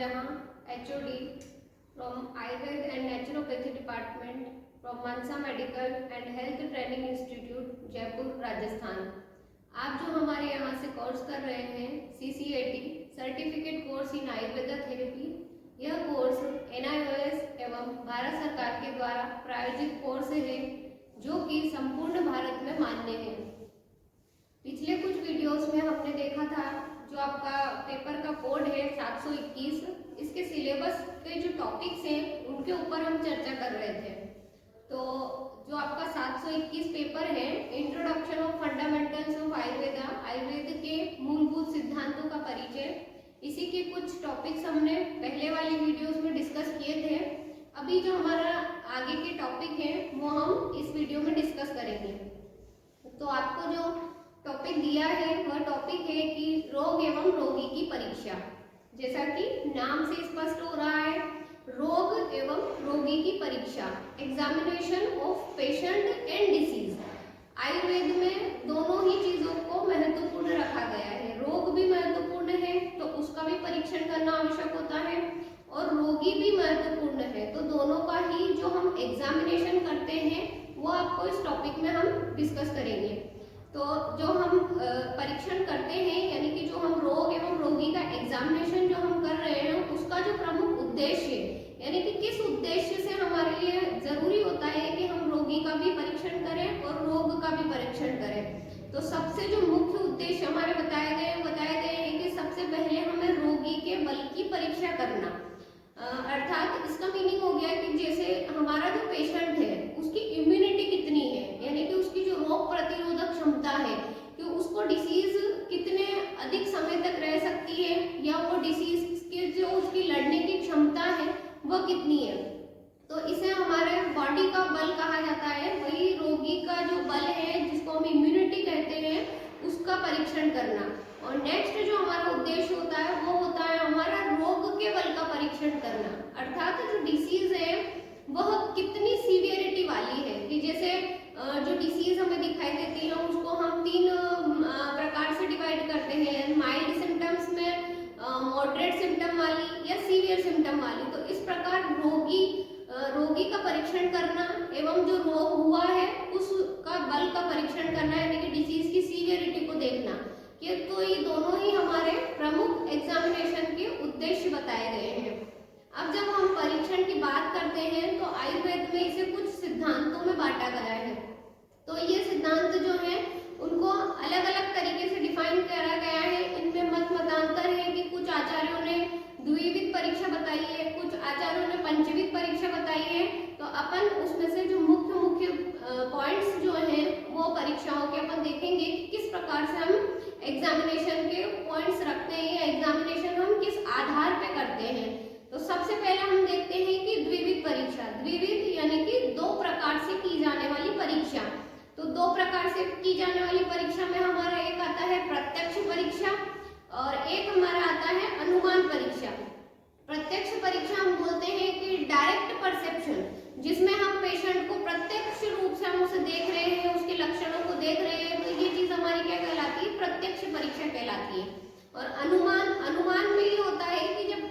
Jahan, HOD from Ayurveda and Naturopathy Department from Mansa Medical and Health Training Institute, Jaipur, Rajasthan. आप जो हमारे यहाँ से कोर्स कर रहे हैं CCAT certificate course in Ayurveda therapy, यह कोर्स NIOS एवं भारत सरकार के द्वारा प्रायोजित कोर्स है जो कि संपूर्ण भारत में मान्य है। पिछले कुछ वीडियोस में हमने देखा था जो आपका पेपर का कोड है 721, इसके सिलेबस के जो टॉपिक्स हैं उनके ऊपर हम चर्चा कर रहे थे। तो जो आपका 721 पेपर है introduction of fundamentals of Ayurveda, Ayurveda के मूलभूत सिद्धांतों का परिचय, इसी के कुछ टॉपिक्स हमने पहले वाली वीडियोस में डिस्कस किए थे। अभी जो हमारा आगे के टॉपिक हैं वो हम इस वीडियो में डिस्कस करेंगे। तो आपको जो टॉपिक दिया है वह टॉपिक है कि रोग एवं रोगी की परीक्षा। जैसा कि नाम से स्पष्ट हो रहा है, रोग एवं रोगी की परीक्षा, examination of patient and disease. Ayurveda में दोनों ही चीजों को महत्वपूर्ण रखा गया है। रोग भी महत्वपूर्ण है तो उसका भी परीक्षण करना आवश्यक होता है, और रोगी भी महत्वपूर्ण है, तो दोनों का ही जो हम एग्जामिनेशन करते हैं वो आपको इस टॉपिक में हम डिस्कस करेंगे। तो जो हम परीक्षण करते हैं यानी कि जो हम रोग एवं रोगी का एग्जामिनेशन जो हम कर रहे हैं उसका जो प्रमुख उद्देश्य यानी कि किस उद्देश्य से हमारे लिए जरूरी होता है कि हम रोगी का भी परीक्षण करें और रोग का भी परीक्षण करें। तो सबसे जो मुख्य उद्देश्य हमारे बताए गए हैं कि सबसे पहले हमें रोगी के बल की परीक्षा करना, अर्थात इसका मीनिंग हो गया कि जैसे हमारा जो पेशेंट है उसकी इम्यूनिटी कितनी है, यानी कि उसकी जो रोग प्रतिरोधक क्षमता है कि उसको डिसीज कितने अधिक समय तक रह सकती है, या वो डिसीज के जो उसकी लड़ने की क्षमता है वह कितनी है। तो इसे हमारे बॉडी का बल कहा जाता है। वही रोगी का जो बल है जिसको हम इम्यूनिटी कहते हैं उसका परीक्षण करना। और नेक्स्ट जो हमारा उद्देश्य होता है वो होता है हमारा रोग के बल का परीक्षण करना, अर्थात जो डिसीज है वह कितनी सीवियरिटी वाली है। कि जैसे जो डिसीज हमें दिखाई देती है उसको हम 3 प्रकार से डिवाइड करते हैं, माइल्ड सिम्टम्स में, मॉडरेट सिम्टम वाली या सीवियर सिम्टम वाली। तो इस प्रकार रोगी का परीक्षण करना एवं जो रोग हुआ है उसका बल का परीक्षण करना यानी कि डिसीज की सीवियरिटी को देखना, कि तो ये दोनों ही हमारे प्रमुख एग्जामिनेशन के उद्देश्य बताए गए हैं। अब जब हम परीक्षण की बात करते हैं तो आयुर्वेद में इसे कुछ सिद्धांतों में बांटा गया है। तो ये सिद्धांत जो है उनको अलग अलग तरीके से डिफाइन करा गया है। इनमें मतांतर है कि कुछ आचार्यों ने द्विविध परीक्षा बताई है, कुछ आचार्यों ने पंचविध परीक्षा बताई है। तो अपन उसमें से जो मुख्य पॉइंट्स जो हैं वो परीक्षाओं के अपन देखेंगे कि किस प्रकार से हम एग्जामिनेशन के पॉइंट्स रखते हैं या एग्जामिनेशन हम किस आधार पे करते हैं। तो सबसे पहले हम देखते हैं कि द्विविध परीक्षा, द्विविध यानी कि 2 प्रकार से की जाने वाली परीक्षा। तो 2 प्रकार से की जाने वाली परीक्षा में हमारा एक आता है प्रत्यक्ष परीक्षा और एक हमारा आता है अनुमान परीक्षा। प्रत्यक्ष परीक्षा हम बोलते हैं कि डायरेक्ट परसेप्शन, जिसमें हम पेशेंट को प्रत्यक्ष रूप से हम उसे देख रहे हैं, उसके लक्षणों को देख रहे हैं, तो ये चीज हमारी क्या कहलाती है, प्रत्यक्ष परीक्षा कहलाती है। और अनुमान में ये होता है कि जब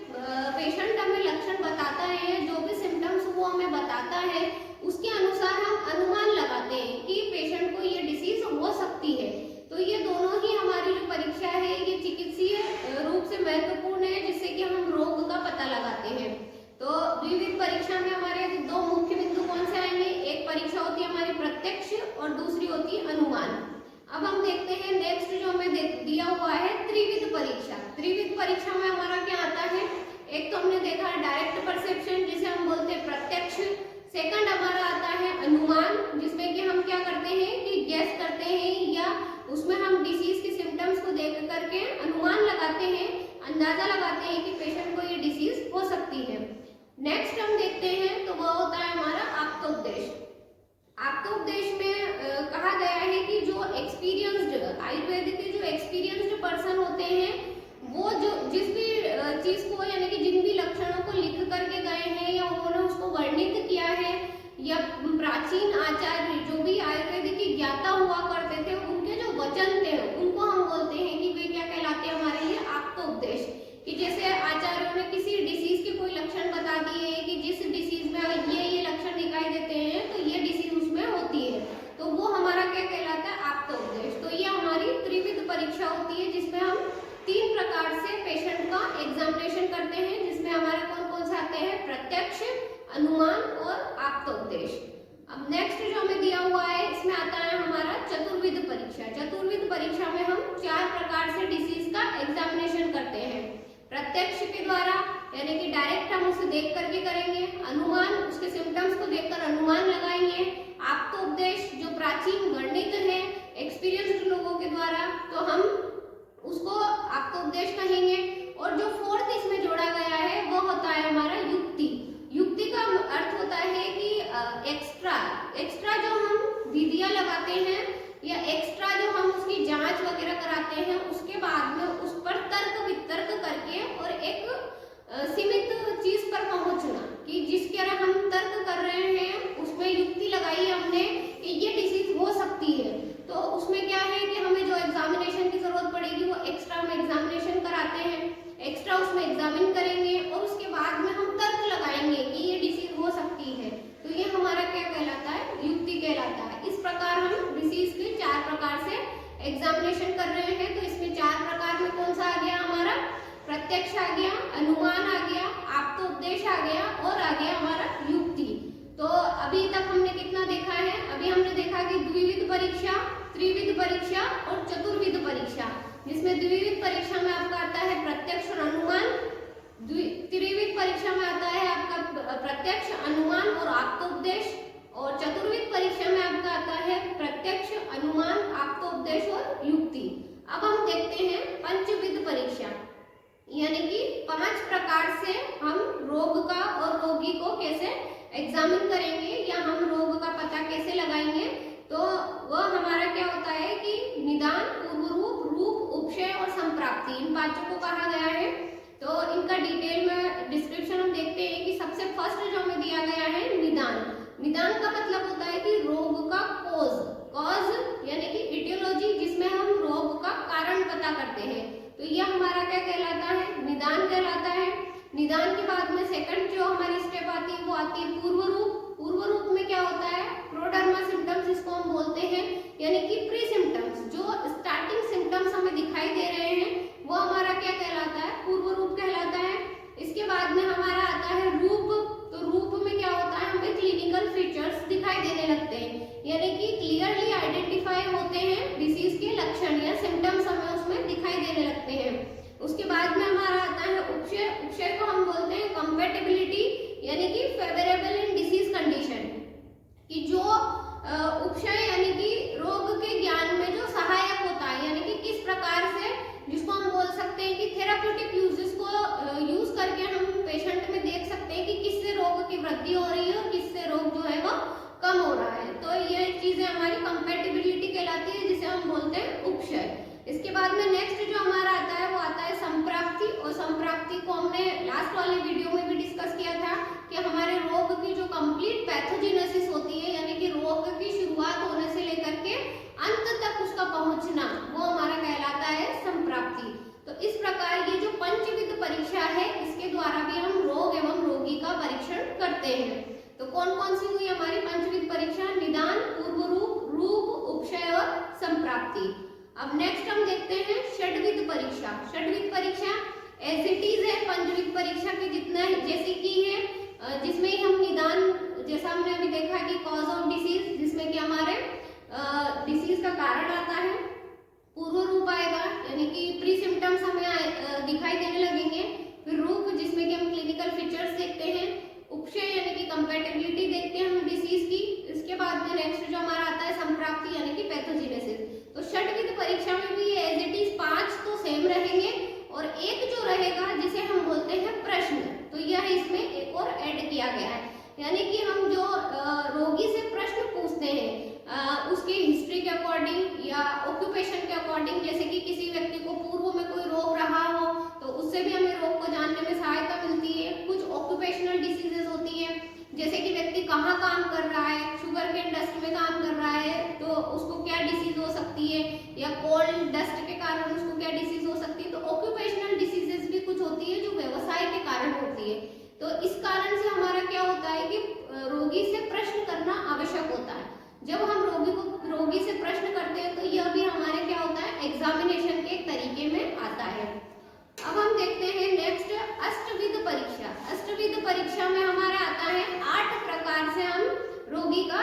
पेशेंट हमें लक्षण बताता है, जो भी सिम्टम्स वो हमें बताता है उसके अनुसार हम अनुमान लगाते हैं कि पेशेंट को ये डिसीज हो सकती है। तो ये दोनों ही हमारी जो परीक्षा है ये चिकित्सीय रूप से महत्वपूर्ण है, जिससे कि हम रोग का पता लगाते हैं। तो द्विविध परीक्षा में हमारे 2 मुख्य बिंदु कौन से आएंगे, एक परीक्षा होती है हमारी प्रत्यक्ष और दूसरी होती है अनुमान। अब हम देखते हैं नेक्स्ट जो हमें दिया हुआ है त्रिविध परीक्षा। त्रिविध परीक्षा में हमारा क्या आता है, एक तो हमने देखा है डायरेक्ट परसेप्शन जिसे हम बोलते हैं प्रत्यक्ष, सेकंड हमारा आता है अनुमान जिसमें कि हम क्या करते हैं कि गैस करते हैं या उसमें हम डिसीज के सिम्टम्स को देख करके अनुमान लगाते हैं, अंदाजा लगाते हैं कि पेशेंट को ये डिसीज हो सकती है। नेक्स्ट हम देखते हैं तो वह होता है हमारा आप्तोपदेश। आप्तोपदेश में कहा गया है कि जो एक्सपीरियंस्ड आयुर्वेद के जो एक्सपीरियंस्ड पर्सन होते हैं वो जो जिस भी चीज को यानी कि जिन भी लक्षणों को लिख करके गए हैं या उन्होंने उसको वर्णित किया है, या प्राचीन आचार्य जो भी आयुर्वेद की ज्ञाता हुआ करते थे उनके जो वचन थे उनको हम बोलते हैं कि वे क्या कहलाते हैं हमारे लिए आप्तोपदेश। कि जैसे आचार्यों ने किसी अब नेक्स्ट जो हमें दिया हुआ है इसमें आता है हमारा चतुर्विध परीक्षा। चतुर्विध परीक्षा में हम 4 प्रकार से डिसीज का एग्जामिनेशन करते हैं। प्रत्यक्ष के द्वारा यानी कि डायरेक्ट हम उसे देख करके करेंगे, अनुमान उसके सिम्टम्स को देखकर अनुमान लगाएंगे, आप्तोपदेश जो प्राचीन गणित है एक्सपीरियंस्ड लोगों के द्वारा तो हम उसको आप्तोपदेश कहेंगे, और जो फोर्थ इसमें जोड़ा गया है वो होता है हमारा युक्ति। युक्ति का अर्थ होता है कि एक्स्ट्रा जो हम विधियां लगाते हैं या एक्स्ट्रा जो हम उसकी जांच वगैरह कराते हैं उसके बाद में उस पर तर्क वितर्क करके और एक सीमित चीज पर पहुंचना कि जिसके तरह हम तर्क कर रहे हैं उसमें युक्ति लगाई हमने कि ये डिसीज हो सकती है, तो उसमें क्या है कि हमें जो एग्जामिनेशन की जरूरत पड़ेगी वो एक्स्ट्रा हम एग्जामिनेशन कराते हैं, एक्स्ट्रा उसमें एग्जामिन करेंगे और उसके बाद में हम तर्क लगाएंगे कि ये डिसीज हो सकती है, तो ये हमारा क्या कहलाता है, युक्ति कहलाता है। इस प्रकार हम डिसीज के 4 प्रकार से एग्जामिनेशन कर रहे हैं। तो इसमें 4 प्रकार में कौन सा आ गया हमारा, प्रत्यक्ष आ गया, अनुमान आ गया, आप्तोपदेश आ गया और आ गया हमारा युक्ति। तो अभी तक हमने कितना देखा है, अभी हमने देखा कि द्विविध परीक्षा, त्रिविध परीक्षा और चतुर्विध परीक्षा, जिसमें द्विविध परीक्षा में आपका आता है प्रत्यक्ष और अनुमान, त्रिविध परीक्षा में आता है आपका प्रत्यक्ष, अनुमान और आप्तोपदेश, और चतुर्विध परीक्षा में आपका आता है प्रत्यक्ष, अनुमान, आप्तोपदेश और युक्ति। अब हम देखते हैं पंचविध परीक्षा, यानी कि 5 प्रकार से हम रोग का और रोगी को कैसे एग्जामिन करेंगे या हम रोग का पता कैसे लगाएंगे। तो वह हमारा क्या होता है कि निदान, पूर्व रूप, रूप, उपशय और संप्राप्ति, इन 5 को कहा गया है। तो इनका डिटेल में डिस्क्रिप्शन हम देखते हैं कि सबसे फर्स्ट जो हमें दिया गया है निदान। निदान का मतलब होता है कि रोग का कॉज यानी कि इटियोलॉजी, जिसमें हम रोग का कारण पता करते हैं, तो यह हमारा क्या कहलाता है, निदान कहलाता है। निदान के बाद में सेकंड जो हमारी स्टेप आती है वो आती है पूर्व रूप। पूर्व रूप में क्या होता है, प्रोडर्मा सिम्टम्स इसको हम बोलते हैं, यानी कि प्री सिम्टम्स, जो स्टार्टिंग सिम्टम्स हमें दिखाई दे रहे हैं वो हमारा क्या कहलाता है, पूर्व रूप कहलाता है। इसके बाद में हमारा आता है रूप। तो रूप में क्या होता है, हमें क्लिनिकल फीचर्स दिखाई देने लगते हैं, यानी कि क्लियरली आइडेंटिफाई होते हैं डिसीज के लक्षण या सिम्टम्स हमें उसमें दिखाई देने लगते हैं। उसके बाद में हमारा आता है उपशय। उपशय को हम बोलते हैं कंपैटिबिलिटी, यानी कि फेवरेबल इन डिसीज कंडीशन, कि जो उपशय यानी कि रोग के ज्ञान में जो सहायक होता है, यानी कि किस प्रकार से, जिसको हम बोल सकते हैं कि थेराप्यूटिक यूजेस को यूज करके हम पेशेंट में देख सकते हैं कि किससे रोग की वृद्धि हो रही है और किससे रोग जो है वो कम हो रहा है। तो ये चीजें हमारी कंपैटिबिलिटी कहलाती है, जिसे हम बोलते हैं उपशय। इसके बाद में नेक्स्ट जो हमारा आता है वो आता है संप्राप्ति, और संप्राप्ति को हमने लास्ट वाले वीडियो में भी डिस्कस किया था कि हमारे रोग की जो कंप्लीट पैथोजेनेसिस होती है, यानी कि रोग की शुरुआत होने से लेकर के अंत तक उसका पहुंचना, वो हमारा कहलाता है संप्राप्ति। तो इस प्रकार ये जो पंचविध परीक्षा है इसके द्वारा भी हम रोग एवं रोगी का परीक्षण करते हैं। तो कौन कौन सी हुई हमारी पंचविध परीक्षा, निदान, पूर्व रूप, रूप, उपशय और संप्राप्ति। अब नेक्स्ट हम देखते हैं षड्विध परीक्षा। षड्विध परीक्षा एज इट इज है पंचविध परीक्षा के जितना जैसी की है, जिसमें हम निदान, जैसा हमने अभी देखा कि कॉज ऑफ डिसीज, जिसमें कि हमारे डिसीज का कारण आता है, पूर्व रूप आएगा यानी कि प्री सिम्टम्स हमें दिखाई देने लगेंगे, फिर रूप जिसमें कि हम क्लिनिकल फीचर्स देखते हैं, उपशय यानी कि कंपैटिबिलिटी देखते हैं हम डिसीज की। इसके बाद में नेक्स्ट जो हमारा आता है संप्राप्ति यानी कि पैथोजेनेसिस। तो षड्विध परीक्षा में भी एज इट इज 5 तो सेम रहेंगे और एक जो रहेगा जिसे हम बोलते हैं प्रश्न, तो यह इसमें एक और ऐड किया गया है, यानी कि हम जो रोगी से प्रश्न पूछते हैं उसके हिस्ट्री के अकॉर्डिंग या ऑक्यूपेशन के अकॉर्डिंग, जैसे कि किसी व्यक्ति को पूर्व में कोई रोग रहा हो तो उससे भी हमें रोग को जानने में सहायता मिलती है। कुछ ऑक्यूपेशनल डिसीजेस होती है, जैसे कि व्यक्ति कहाँ काम कर रहा है, शुगर केन डस्ट में काम कर रहा है तो उसको क्या डिसीज हो सकती है, या कोल्ड डस्ट के कारण उसको क्या डिसीज हो सकती है। तो ऑक्यूपेशनल डिसीजेस भी कुछ होती है जो व्यवसाय के कारण होती है। तो इस कारण से हमारा क्या होता है कि रोगी से प्रश्न करना आवश्यक होता है। जब हम रोगी से प्रश्न करते हैं तो यह भी हमारे क्या होता है, एग्जामिनेशन के तरीके में आता है। अब हम देखते हैं नेक्स्ट अष्टविध परीक्षा। अष्टविध परीक्षा में हमारा आता है 8 प्रकार से हम रोगी का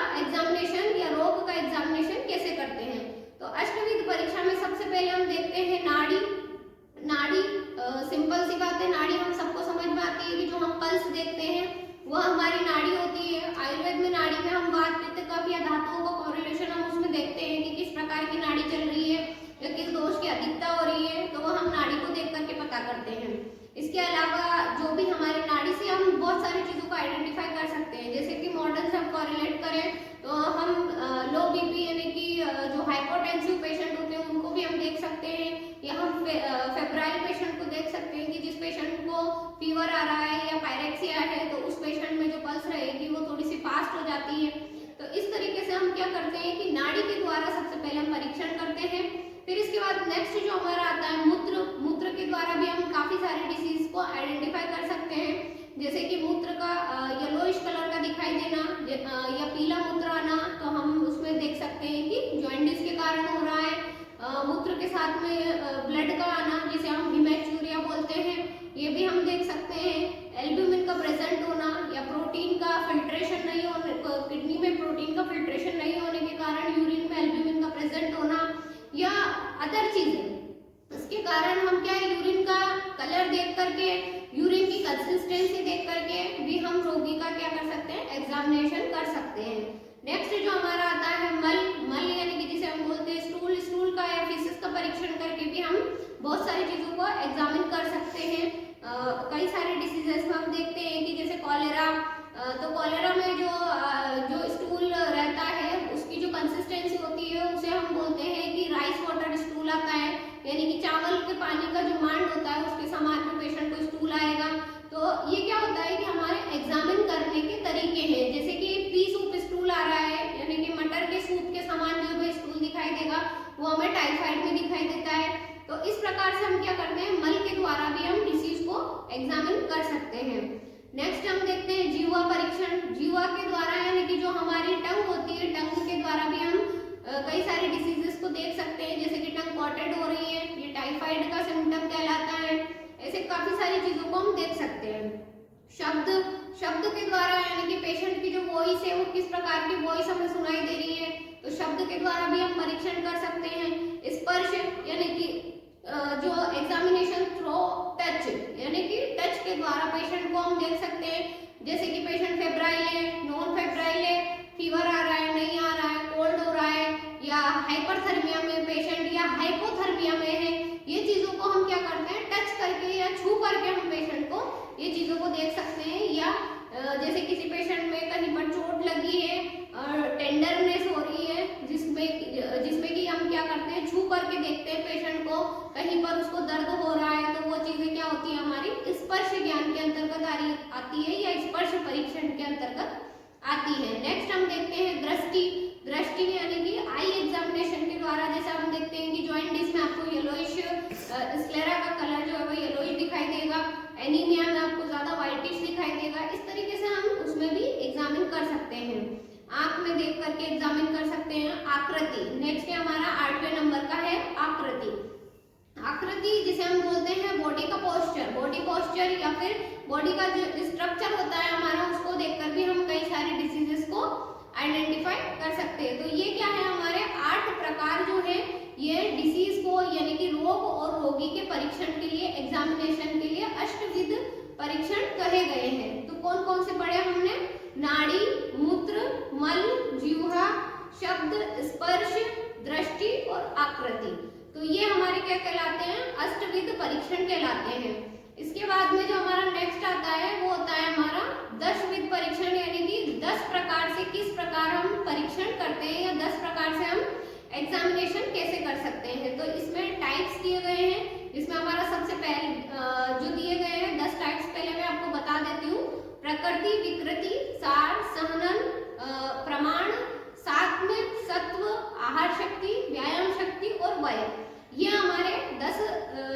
में ब्लड का आना जिसे हम हीमैक्चूरिया बोलते हैं, ये भी हम देख सकते हैं। एल्ब्यूमिन का प्रेजेंट होना या प्रोटीन का फिल्ट्रेशन नहीं होने, किडनी में प्रोटीन का फिल्ट्रेशन नहीं होने के कारण यूरिन में एल्ब्यूमिन का प्रेजेंट होना या अदर चीजें। इसके कारण हम क्या है, यूरिन का कलर देख करके, यूरिन की कंसिस्टेंसी देख करके भी हम रोगी का क्या कर सकते हैं, एग्जामिनेशन कर सकते हैं। नेक्स्ट जो हमारा आता है मल, मल यानी कि जिसे हम बोलते हैं स्टूल, स्टूल का या फीसेस का परीक्षण करके भी हम बहुत सारी चीजों को एग्जामिन कर सकते हैं। कई सारे डिसीजेस में हम देखते हैं कि जैसे कॉलेरा, तो कॉलेरा में जो स्टूल रहता है उसकी जो कंसिस्टेंसी होती है उसे हम बोलते हैं कि राइस वाटर स्टूल आता है, यानी कि चावल के पानी का जो मांड होता है उसके समान में पेशेंट को स्टूल आएगा। तो ये क्या होता है कि हमारे एग्जामिन करने के तरीके हैं, जैसे कि पी सूप स्टूल आ रहा है, यानी कि मटर के सूप के समान जो भी स्टूल दिखाई देगा वो हमें टाइफाइड में दिखाई देता है। तो इस प्रकार से हम क्या करते हैं, मल के द्वारा भी हम डिसीज को एग्जामिन कर सकते हैं। नेक्स्ट हम देखते हैं जीवा परीक्षण। जीवा के द्वारा यानी कि जो हमारी टंग होती है, टंग के द्वारा भी हम कई सारे डिसीजेस को देख सकते हैं, जैसे कि टंग कॉटेड हो रही है, ये टाइफाइड का सिम्टम कहलाता है। ऐसे काफी सारी चीजों को हम देख सकते हैं। शब्द, शब्द के द्वारा यानी कि पेशेंट की जो वॉइस है वो किस प्रकार की वॉइस हमें सुनाई दे रही है, तो शब्द के द्वारा भी हम परीक्षण कर सकते हैं। स्पर्श यानी कि जो एग्जामिनेशन थ्रो टच, यानी कि टच के द्वारा पेशेंट को हम देख सकते हैं, जैसे कि पेशेंट फेब्राइल है, नॉन फेब्राइल है, फीवर आ रहा है, नहीं आ रहा है, कोल्ड हो रहा है, या हाइपरथर्मिया में पेशेंट या हाइपोथर्मिया में है, ये चीजों को हम क्या करते हैं, टच करके या छू करके हम पेशेंट को ये चीजों को देख सकते हैं। या जैसे किसी पेशेंट में कहीं पर चोट लगी है और टेंडरनेस हो रही है, जिसमें कि हम क्या करते हैं, छू करके देखते हैं पेशेंट को, कहीं पर उसको दर्द हो रहा है, तो वो चीजें क्या होती है, हमारी स्पर्श ज्ञान के अंतर्गत आती है या स्पर्श परीक्षण के अंतर्गत आती है। नेक्स्ट हम देखते हैं दृष्टि। दृष्टि यानी कि आई एग्जामिनेशन के द्वारा, जैसे हम देखते हैं कि जॉइंटिस में आपको येलोइश, स्क्लेरा का कलर जो है वो येलोइश दिखाई देगा, एनीमिया में आपको ज्यादा व्हाइटिश दिखाई देगा। इस तरीके से हम उसमें भी एग्जामिन कर सकते हैं, आंख में देख करके एग्जामिन कर सकते हैं। आकृति, नेक्स्ट हमारा 8वें नंबर का है आकृति। आकृति जिसे हम बोलते हैं बॉडी का पोस्चर, बॉडी पोस्चर या फिर बॉडी का जो स्ट्रक्चर होता है हमारा, उसको देखकर भी हम कई सारे डिसीजेस को आइडेंटिफाई कर सकते हैं। तो ये क्या है, हमारे 8 प्रकार जो है ये डिसीज को यानी कि रोग और रोगी के परीक्षण के लिए, एग्जामिनेशन के लिए अष्टविध परीक्षण कहे गए हैं। तो कौन कौन से पढ़े हमने, नाड़ी, मूत्र, मल, जीवा, शब्द, स्पर्श, दृष्टि और आकृति। तो ये हमारे क्या कहलाते हैं, अष्टविध परीक्षण कहलाते हैं। इसके बाद में जो हमारा नेक्स्ट आता है वो होता है हमारा 10विध परीक्षण, यानी कि 10 प्रकार से किस प्रकार हम परीक्षण करते हैं या 10 प्रकार से हम एग्जामिनेशन कैसे कर सकते हैं। तो इसमें टाइप्स दिए गए हैं, इसमें हमारा सबसे पहले जो दिए गए हैं 10 टाइप्स, पहले मैं आपको बता देती हूँ। प्रकृति, विकृति, सार, सहनन, प्रमाण, सात्म्य, सत्व, आहार शक्ति, व्यायाम शक्ति और वय, ये हमारे 10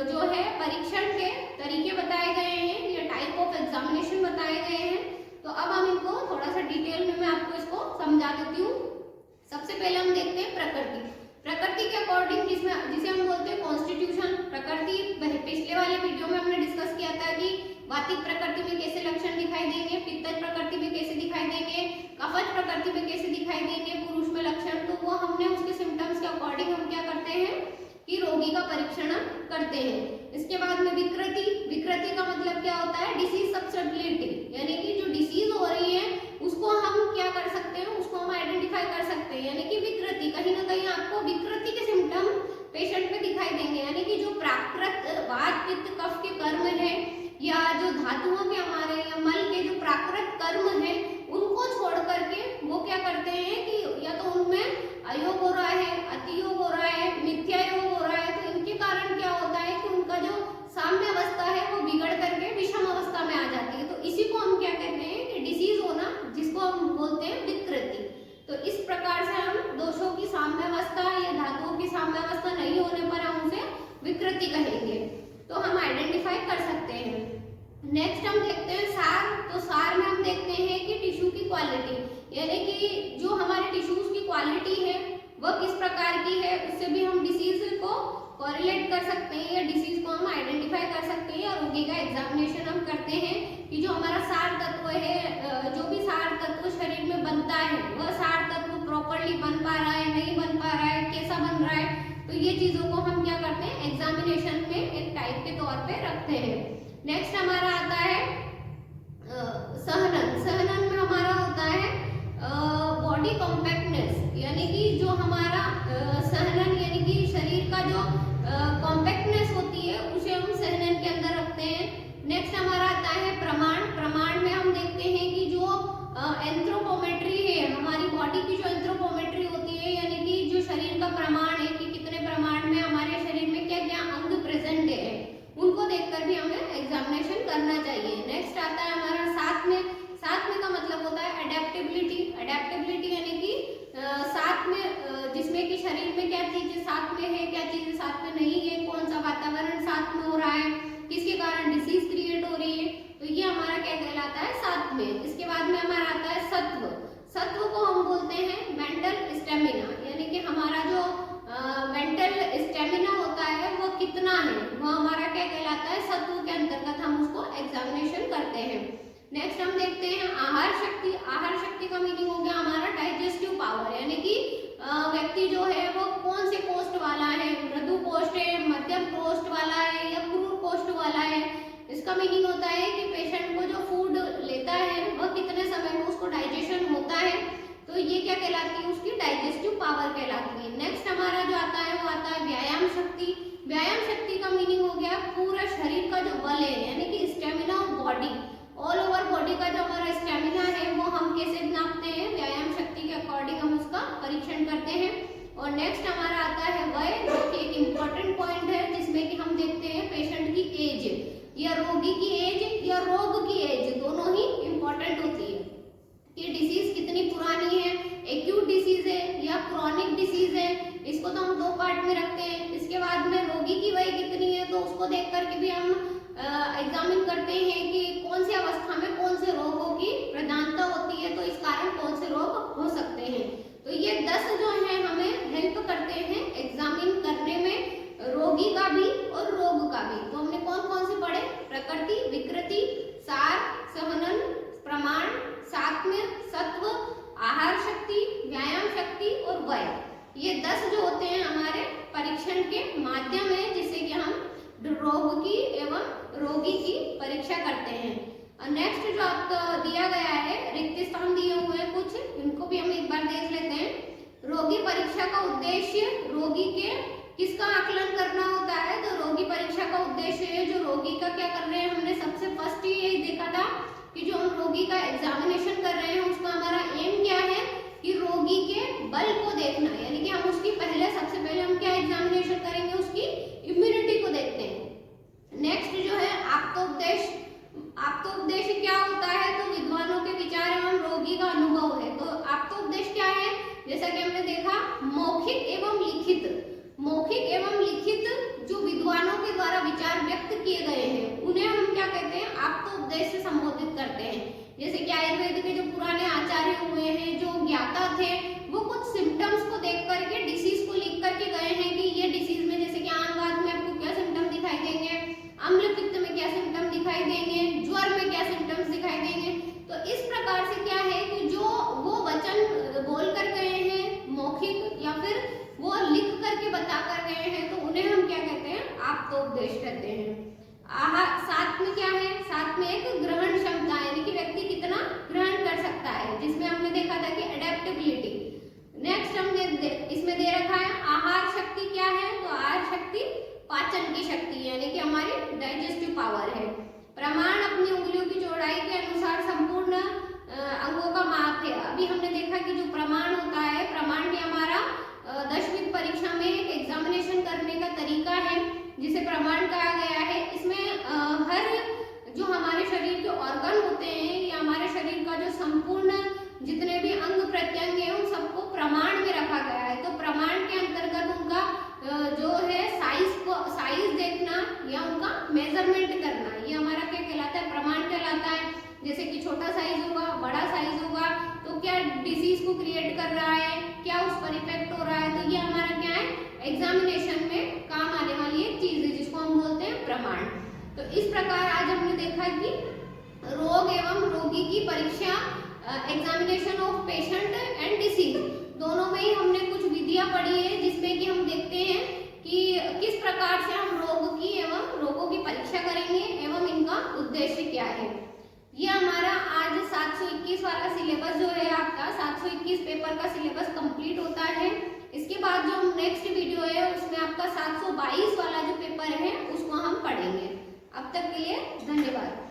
जो है परीक्षण के तरीके बताए गए हैं, ये टाइप ऑफ एग्जामिनेशन बताए गए हैं। तो अब हम इनको थोड़ा सा डिटेल में मैं आपको इसको समझा देती हूँ। सबसे पहले हम देखते हैं प्रकृति। प्रकृति के अकॉर्डिंग जिसे हम बोलते हैं कॉन्स्टिट्यूशन। प्रकृति पिछले वाले वीडियो में हमने डिस्कस किया था कि वातिक प्रकृति में कैसे लक्षण दिखाई देंगे, पित्तज प्रकृति में कैसे दिखाई देंगे, कफज प्रकृति में कैसे दिखाई देंगे, पुरुष में लक्षण। तो वो हमने उसके सिम्टम्स के अकॉर्डिंग हम क्या करते हैं कि रोगी का परीक्षण करते हैं। इसके बाद में विकृति। विकृति का मतलब क्या होता है, डिसीज सब्सिबिलिटी, यानी कि जो डिसीज हो रही है उसको हम क्या कर सकते हैं, उसको हम आइडेंटिफाई कर सकते हैं। यानी कि विकृति, कहीं ना कहीं आपको विकृति के सिम्टम पेशेंट में दिखाई देंगे, यानी कि जो प्राकृत वात पित्त कफ के कर्म है या जो धातुओं के हमारे या मल के जो प्राकृत कर्म है उनको छोड़ करके वो क्या करते हैं कि या तो उनमें अयोग हो रहा है, अतियोग हो रहा है, मिथ्या योग हो रहा है। तो इनके कारण क्या होता है कि उनका जो साम्य अवस्था है वो बिगड़ करके विषम अवस्था में आ जाती है। तो इसी को हम क्या कहते हैं कि डिसीज होना, जिसको हम बोलते हैं विकृति। तो इस प्रकार से हम दोषों की साम्यावस्था या धातुओं की साम्यावस्था नहीं होने पर हम उसे विकृति कहेंगे। तो हम आइडेंटिफाई कर सकते हैं। नेक्स्ट हम देखते हैं सार। तो सार में हम देखते हैं कि टिश्यू की क्वालिटी, यानी कि जो हमारे टिश्यूज की क्वालिटी है वह किस प्रकार की है, उससे भी हम डिसीज को कोरिलेट बॉडी कॉम्पैक्टनेस, यानी कि जो हमारा सहनन यानी कि शरीर का जो कॉम्पैक्टनेस होती है उसे हम सहनन के अंदर रखते हैं। नेक्स्ट हमारा आता है प्रमाण। प्रमाण में हम देखते हैं कि जो एंथ्रोपोमेट्री है, हमारी बॉडी की जो एंथ्रोपोमेट्री होती है, यानी कि जो शरीर का प्रमाण है कि कितने प्रमाण में हमारे शरीर में क्या क्या अंग प्रेजेंट है, उनको देखकर भी हमें एग्जामिनेशन करना चाहिए। नेक्स्ट आता है हमारा साथ में। साथ में का मतलब होता है अडेप्टेबिलिटी। अडेप्टेबिलिटी यानी कि साथ में जिसमें कि शरीर में क्या चीजें साथ में है, क्या चीजें साथ में नहीं है, कौन सा वातावरण साथ में हो रहा है, किसके कारण डिसीज क्रिएट हो रही है, तो ये हमारा क्या कहलाता है साथ में। इसके बाद में हमारा आता है सत्व। सत्व को हम बोलते हैं मेंटल स्टेमिना, यानी कि हमारा जो मेंटल स्टेमिना होता है वो कितना है, वो हमारा क्या कहलाता है सत्व के अंतर्गत हम उसको एग्जामिनेशन करते हैं। नेक्स्ट हम देखते हैं आहार शक्ति। आहार शक्ति का मीनिंग हो गया हमारा डाइजेस्टिव पावर, यानी कि व्यक्ति जो है वो कौन से कोष्ठ वाला है, मृदु कोष्ठ है, मध्यम कोष्ठ वाला है या क्रूर कोष्ठ वाला है। इसका मीनिंग होता है कि पेशेंट को जो फूड लेता है वह कितने समय में उसको डाइजेशन होता है, तो ये क्या कहलाती है उसकी डाइजेस्टिव पावर कहलाती है। नेक्स्ट हमारा जो आता है वो आता है व्यायाम शक्ति। व्यायाम शक्ति का मीनिंग हो गया पूरा शरीर का जो बल है, यानी कि stamina of body, all over body का जो हमारा स्टेमिना है वो हम कैसे नापते हैं, व्यायाम शक्ति के अकॉर्डिंग हम उसका परीक्षण करते हैं। और नेक्स्ट हमारा आता है वय, जो कि एक इम्पोर्टेंट पॉइंट है जिसमें कि हम देखते हैं पेशेंट की एज या रोगी की एज या रोग की एज, दोनों ही इम्पोर्टेंट होती है कि डिसीज कितनी पुरानी है, एक्यूट डिसीज है या क्रॉनिक डिसीज है, इसको तो हम दो पार्ट में रखते हैं। इसके बाद में रोगी की वय कितनी है, तो उसको देख करके भी हम एग्जामिन करते हैं कि कौन सी अवस्था में कौन से रोगों की प्रधानता होती है, तो इस कारण कौन से रोग हो सकते हैं। तो ये 10 जो है हमें हेल्प करते हैं एग्जामिन करने में, रोगी का भी और रोग का भी। तो हमने कौन कौन से पढ़े, प्रकृति, विकृति, सार, सहनन, प्रमाण, सात्म्य, सत्व, आहार शक्ति, व्यायाम शक्ति और वय। ये 10 जो होते हैं हमारे परीक्षण के माध्यम है जिससे कि हम रोग की एवं रोगी की परीक्षा करते हैं। और नेक्स्ट जो आपको दिया गया है, रिक्त स्थान दिए हुए हैं कुछ, इनको भी हम एक बार देख लेते हैं। रोगी परीक्षा का उद्देश्य, रोगी के किसका आकलन करना होता है, तो रोगी परीक्षा का उद्देश्य है जो रोगी का क्या कर रहे हैं, हमने सबसे फर्स्ट ही यही देखा था कि जो हम रोगी का एग्जामिनेशन कर रहे हैं उसका हमारा एम क्या है कि रोगी के बल को देखना, यानी कि हम उसकी सबसे पहले हम क्या एग्जामिनेशन करेंगे, उसकी इम्यूनिटी को देखते हैं। नेक्स्ट जो है आप्तोपदेश। आप्तोपदेश क्या होता है, तो विद्वानों के विचार एवं रोगी का अनुभव है। तो आप्तोपदेश क्या है, जैसा कि हमने देखा मौखिक एवं लिखित। मौखिक एवं लिखित जो विद्वानों के द्वारा विचार व्यक्त किए गए हैं उन्हें हम क्या कहते हैं, आप्तोपदेश से संबोधित करते हैं। जैसे कि आयुर्वेद के जो पुराने आचार्य हुए हैं, जो ज्ञाता थे, वो कुछ सिम्टम्स को देख करके डिसीज को लिख करके गए हैं कि ये डिसीज में जैसे कि आमवात में आपको क्या सिम्टम दिखाई देंगे, अम्ल पित्त में क्या सिम्टम दिखाई देंगे, ज्वर में क्या सिम्टम्स दिखाई देंगे। तो इस प्रकार से क्या है कि जो वो वचन बोल कर गए हैं मौखिक या फिर वो लिख करके बता कर गए हैं, तो उन्हें हम क्या कहते हैं, आप्तोपदेश कहते हैं। साथ में क्या है, साथ में एक ग्रहण क्षमता, यानी कि व्यक्ति कितना ग्रहण कर सकता है, जिसमें हमने देखा था कि एडेप्टेबिलिटी। नेक्स्ट हमने इसमें दे रखा है आहार शक्ति क्या है, तो आहार शक्ति पाचन की शक्ति, यानी कि हमारी डाइजेस्टिव पावर है। प्रमाण अपनी उंगलियों की चौड़ाई के अनुसार संपूर्ण अंगों का माप है। अभी हमने देखा कि जो प्रमाण होता है, प्रमाण भी हमारा 10वीं परीक्षा में एक एग्जामिनेशन करने का तरीका है जिसे प्रमाण कहा गया है। इसमें हर जो हमारे शरीर के ऑर्गन होते हैं या हमारे शरीर का जो संपूर्ण जितने भी अंग प्रत्यंग है उन सबको प्रमाण में रखा गया है। तो प्रमाण के अंतर्गत उनका जो है साइज देखना या उनका मेजरमेंट करना, ये हमारा क्या कहलाता है, प्रमाण कहलाता है। जैसे कि छोटा साइज होगा, बड़ा साइज होगा, तो क्या डिसीज को क्रिएट कर रहा है, क्या उस पर इफेक्ट हो रहा है, तो ये हमारा क्या है, एग्जामिनेशन में काम आने वाली एक चीज है जिसको हम बोलते हैं प्रमाण। तो इस प्रकार आज हमने देखा कि रोग एवं रोगी की परीक्षा, examination of patient and disease, दोनों में ही हमने कुछ विधियां पढ़ी है जिसमें कि हम देखते हैं कि किस प्रकार से हम रोग की एवं रोगों की परीक्षा करेंगे एवं इनका उद्देश्य क्या है। ये हमारा आज 721 वाला सिलेबस जो है आपका 721 पेपर का सिलेबस कंप्लीट होता है। इसके बाद जो नेक्स्ट वीडियो है उसमें आपका 722 वाला जो पेपर है उसको हम पढ़ेंगे। अब तक के लिए धन्यवाद।